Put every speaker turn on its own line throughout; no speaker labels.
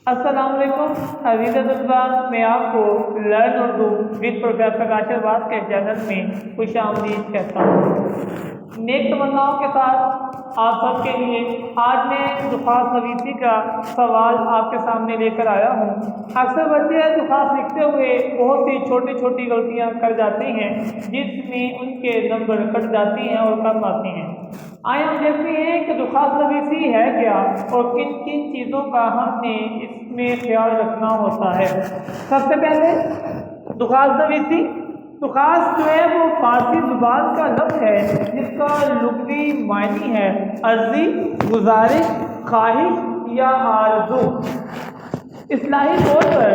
السلام علیکم عزیز طلباء، میں آپ کو لرن اردو ود پروفیسر کاشر عباس کے چینل میں خوش آمدید کہتا ہوں۔ نیک تمناؤں کے ساتھ آپ سب کے لیے آج میں درخواست نویسی کا سوال آپ کے سامنے لے کر آیا ہوں۔ اکثر بچے درخواست لکھتے ہوئے بہت سی چھوٹی چھوٹی غلطیاں کر جاتے ہیں جس میں ان کے نمبر کٹ جاتی ہیں اور کم آتے ہیں۔ آئے ہم دیکھتے ہیں کہ درخواست نویسی ہے کیا اور کن کن چیزوں کا ہم نے اس میں خیال رکھنا ہوتا ہے۔ سب سے پہلے درخواست نویسی، درخواست جو ہے وہ فارسی زبان کا لفظ ہے جس کا لغوی معنی ہے عرضی، گزارش، خواہش یا آرزو۔ اصطلاحی طور پر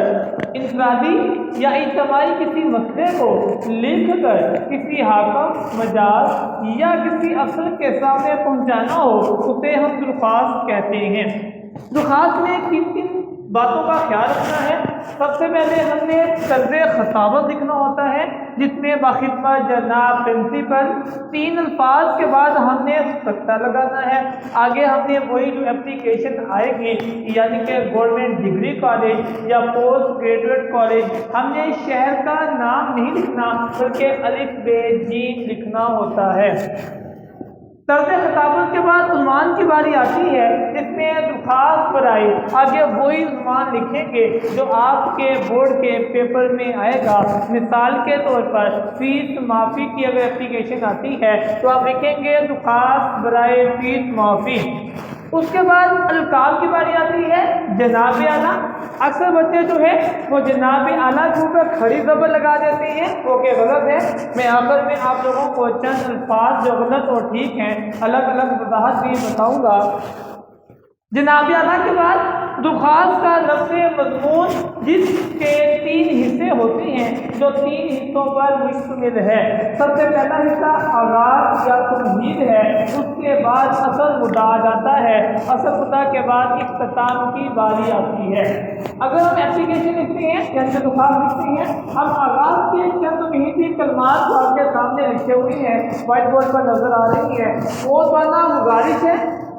انفرادی یا اجتماعی کسی مسئلے کو لکھ کر کسی حاکم، مجاز یا کسی افسر کے سامنے پہنچانا ہو اسے ہم درخواست کہتے ہیں۔ درخواست میں کن کن باتوں کا خیال رکھنا ہے؟ سب سے پہلے ہم نے طرز خطابت لکھنا ہوتا ہے جس میں باخدمت جناب پرنسپل 3 الفاظ کے بعد ہم نے سکتہ لگانا ہے۔ آگے ہم نے وہی جو اپلیکیشن آئے گی یعنی کہ گورنمنٹ ڈگری کالج یا پوسٹ گریجویٹ کالج، ہم نے شہر کا نام نہیں لکھنا بلکہ الف ب ج لکھنا ہوتا ہے۔ طرز خطابت کے بعد عنوان کی باری آتی ہے جس میں درخواست برائے آگے وہی عنوان لکھیں گے جو آپ کے بورڈ کے پیپر میں آئے گا۔ مثال کے طور پر فیس معافی کی اگر اپلیکیشن آتی ہے تو آپ لکھیں گے درخواست برائے فیس معافی۔ اس کے بعد القاب کی باری آتی ہے جناب اعلیٰ۔ اکثر بچے جو ہے وہ جناب اعلیٰ کے اوپر کھڑی زبر لگا دیتے ہیں وہ کہ غلط ہے۔ میں آخر میں آپ لوگوں کو چند الفاظ جو غلط اور ٹھیک ہیں الگ الگ وضاحت بھی بتاؤں گا۔ جناب اعلیٰ کے بعد درخواست کا لفظ مضمون جس کے 3 حصے ہوتے ہیں جو 3 حصوں پر مشتمل ہے۔ سب سے پہلا حصہ آغاز یا تمہید ہے، اس کے بعد اصل مدعا آ جاتا ہے، اصل مدعا کے بعد اختتام کی باری آتی ہے۔ اگر ہم اپلیکیشن لکھتے ہیں یا درخواست لکھتے ہیں، ہم آغاز کے چند تمہیدی کلمات جو آپ کے سامنے لکھے ہوئے ہیں وائٹ بورڈ پر نظر آ رہی ہیں۔ موزبانہ گزارش ہے،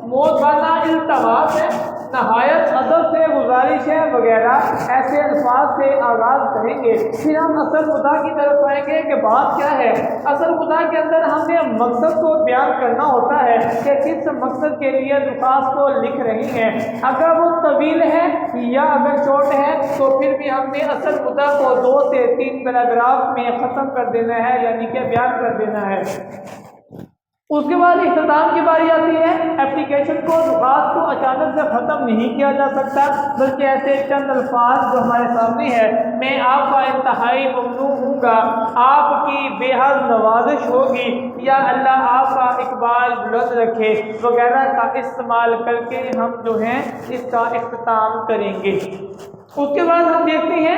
موزبانہ التماس ہے، نہایت ادب سے گزارش ہے وغیرہ ایسے الفاظ سے آغاز کریں گے۔ پھر ہم اصل مدعا کی طرف آئیں گے کہ بات کیا ہے۔ اصل مدعا کے اندر ہم نے مقصد کو بیان کرنا ہوتا ہے کہ کس مقصد کے لیے درخواست کو لکھ رہی ہیں۔ اگر وہ طویل ہے یا اگر شارٹ ہے تو پھر بھی ہم نے اصل مدعا کو 2 سے 3 پیراگراف میں ختم کر دینا ہے یعنی کہ بیان کر دینا ہے۔ اس کے بعد اختتام کی باری آتی ہے۔ اپلیکیشن کو درخواست کو اچانک سے ختم نہیں کیا جا سکتا بلکہ ایسے چند الفاظ جو ہمارے سامنے ہے، میں آپ کا انتہائی ممنون ہوں گا، آپ کی بے حد نوازش ہوگی، یا اللہ آپ کا اقبال بلند رکھے وغیرہ کا استعمال کر کے ہم جو ہیں اس کا اختتام کریں گے۔ اس کے بعد ہم دیکھتے ہیں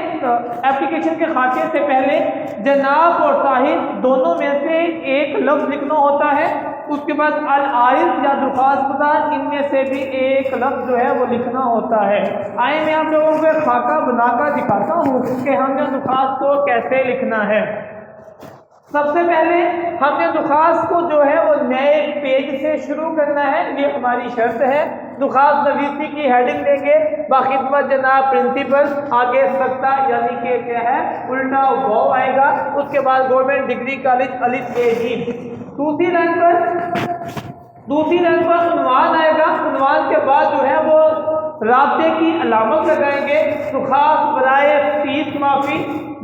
اپلیکیشن کے خاکے سے پہلے جناب اور صاحب دونوں میں سے ایک لفظ لکھنا ہوتا ہے۔ اس کے بعد العارض یا درخواست گزار، ان میں سے بھی ایک لفظ جو ہے وہ لکھنا ہوتا ہے۔ آئے میں آپ لوگوں کو خاکہ بنا کر دکھاتا ہوں کہ ہم نے درخواست کو کیسے لکھنا ہے۔ سب سے پہلے ہم نے درخواست کو جو ہے وہ نئے پیج سے شروع کرنا ہے، یہ ہماری شرط ہے۔ درخواست نویسی کی ہیڈنگ دیں گے باخدمت جناب پرنسپل، آگے سکتہ یعنی کہ کیا ہے الٹا واو آئے گا، اس کے بعد گورنمنٹ ڈگری کالج الف ب ج۔ دوسری لائن پر عنوان آئے گا، عنوان کے بعد جو ہے وہ رابطے کی علامت لگائیں گے، درخواست برائے فیس معافی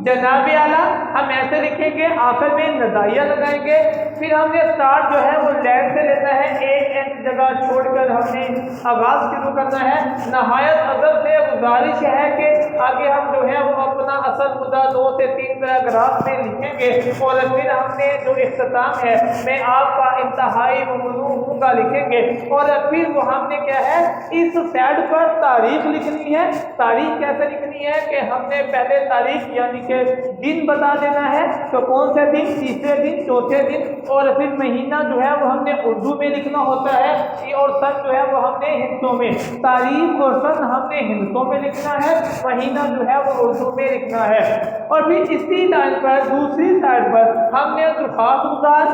جناب اعلیٰ، ہم ایسے لکھیں گے، آخر میں نظائیہ لگائیں گے۔ پھر ہم نے اسٹارٹ جو ہے وہ لیٹ سے لینا ہے، ایک انچ جگہ چھوڑ کر ہم نے آغاز شروع کرنا ہے۔ نہایت ادب سے گزارش ہے کہ آگے ہم جو ہے وہ اپنا اصل مدعا 2 سے 3 پیراگراف میں لکھیں گے اور پھر ہم نے جو اختتام ہے میں آپ کا انتہائی ممنون ہوں گا لکھیں گے، اور پھر وہ ہم نے کیا ہے اس سائڈ پر تاریخ لکھنی ہے۔ تاریخ کیسے لکھنی ہے کہ ہم نے پہلے تاریخ یعنی کہ دن بتا دینا ہے، تو کون سے دن، تیسرے دن، چوتھے دن، اور پھر مہینہ جو ہے وہ ہم نے اردو میں لکھنا ہوتا ہے، اور سن جو ہے وہ ہم نے ہندسوں میں، تاریخ اور سن ہم نے ہندسوں میں لکھنا ہے، مہینہ جو ہے وہ اردو میں لکھنا ہے۔ اور پھر اسی لائن پر دوسری سائڈ پر ہم نے درخواست گزار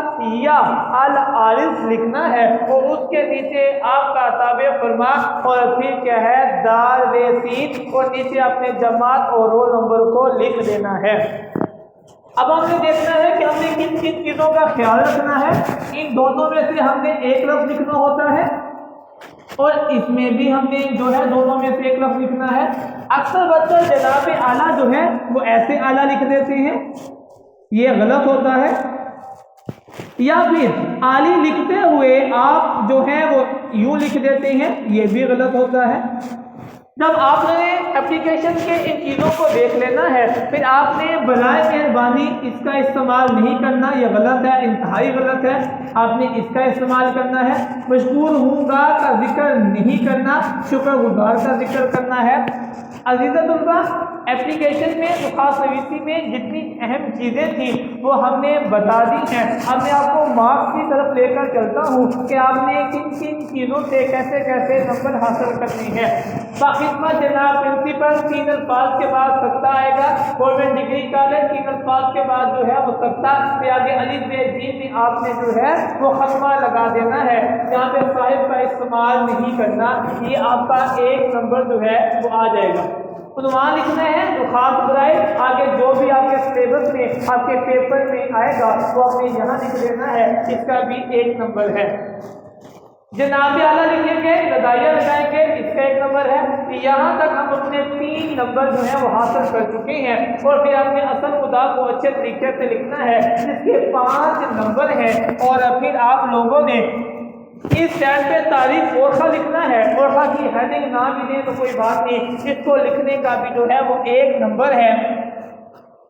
یا العارض لکھنا ہے، وہ اس کے نیچے آپ کا تابع فرما اور پھر کیا ہے دال و سین اور نیچے اپنے جماعت اور رول نمبر کو لکھ دینا ہے۔ اب ہم نے دیکھنا ہے کہ ہم نے کن کن چیزوں کا خیال رکھنا ہے۔ ان دونوں میں سے ہم نے ایک لفظ لکھنا ہوتا ہے اور اس میں بھی ہم نے جو ہے دونوں میں سے ایک لفظ لکھنا ہے۔ اکثر بچے جناب اعلیٰ جو ہے وہ ایسے اعلیٰ لکھ دیتے ہیں، یہ غلط ہوتا ہے، یا پھر عالی لکھتے ہوئے آپ جو ہے وہ یوں لکھ دیتے ہیں، یہ بھی غلط ہوتا ہے۔ جب آپ نے اپلیکیشن کے ان چیزوں کو دیکھ لینا ہے، پھر آپ نے برائے مہربانی اس کا استعمال نہیں کرنا، یہ غلط ہے، انتہائی غلط ہے۔ آپ نے اس کا استعمال کرنا ہے، مشکور ہوں گا کا ذکر نہیں کرنا، شکر گزار کا ذکر کرنا ہے۔ عزیز طلباء، اپلیکیشن میں خاص نویسی میں جتنی اہم چیزیں تھیں وہ ہم نے بتا دی ہیں۔ اب میں آپ کو مارکس کی طرف لے کر چلتا ہوں کہ آپ نے کن کن چیزوں سے کیسے کیسے نمبر حاصل کرنے ہیں۔ باخدمت جناب پرنسپل 3 الفاظ کے بعد سکتا آئے گا، گورنمنٹ ڈگری کالج 3 الفاظ کے بعد جو ہے وہ سکتا، پھر آگے الف ب ج میں آپ نے جو ہے وہ ختمہ لگا دینا ہے، یہاں پہ صاحب کا استعمال نہیں کرنا، یہ آپ کا 1 نمبر جو ہے وہ آ جائے گا۔ عنوان لکھنا ہے تو خاص برائے، آگے جو بھی آپ کے سلیبس میں آپ کے پیپر میں آئے گا وہ آپ نے یہاں لکھ دینا ہے، اس کا بھی 1 نمبر ہے۔ جناب اعلیٰ لکھیں گے، لدائیہ لگائیں گے، اس کا 1 نمبر ہے۔ یہاں تک ہم اپنے 3 نمبر جو ہیں وہ حاصل کر چکے ہیں، اور پھر آپ نے اصل خدا کو اچھے طریقے سے لکھنا ہے جس کے 5 نمبر ہیں، اور پھر آپ لوگوں نے اس سائڈ پہ تاریخ اورخا لکھنا ہے۔ اورخا کی ہیڈنگ نہ بھی دیں تو کوئی بات نہیں، اس کو لکھنے کا بھی جو ہے وہ 1 نمبر ہے۔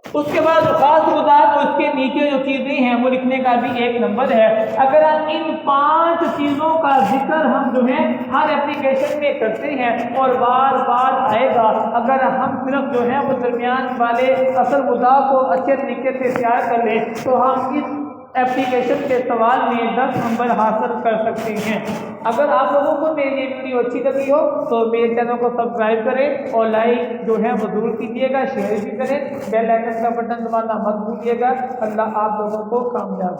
اس کے بعد خاص خدا تو اس کے نیچے جو چیزیں ہیں وہ لکھنے کا بھی 1 نمبر ہے۔ اگر ہم ان 5 چیزوں کا ذکر ہم جو ہے ہر اپلیکیشن میں کرتے ہیں اور بار بار آئے گا، اگر ہم صرف جو ہے وہ درمیان والے اصل خدا کو اچھے طریقے سے تیار کر لیں تو ہم اس اپلیکیشن کے سوال میں 10 نمبر حاصل کر سکتے ہیں۔ اگر آپ لوگوں کو میری یہ ویڈیو اچھی لگی ہو تو میرے چینل کو سبسکرائب کریں اور لائک جو ہے وہ ضرور کیجیے گا، شیئر بھی کریں، بیل آئکن کا بٹن دبانا مت بھولیے گا۔ اللہ آپ لوگوں کو کامیاب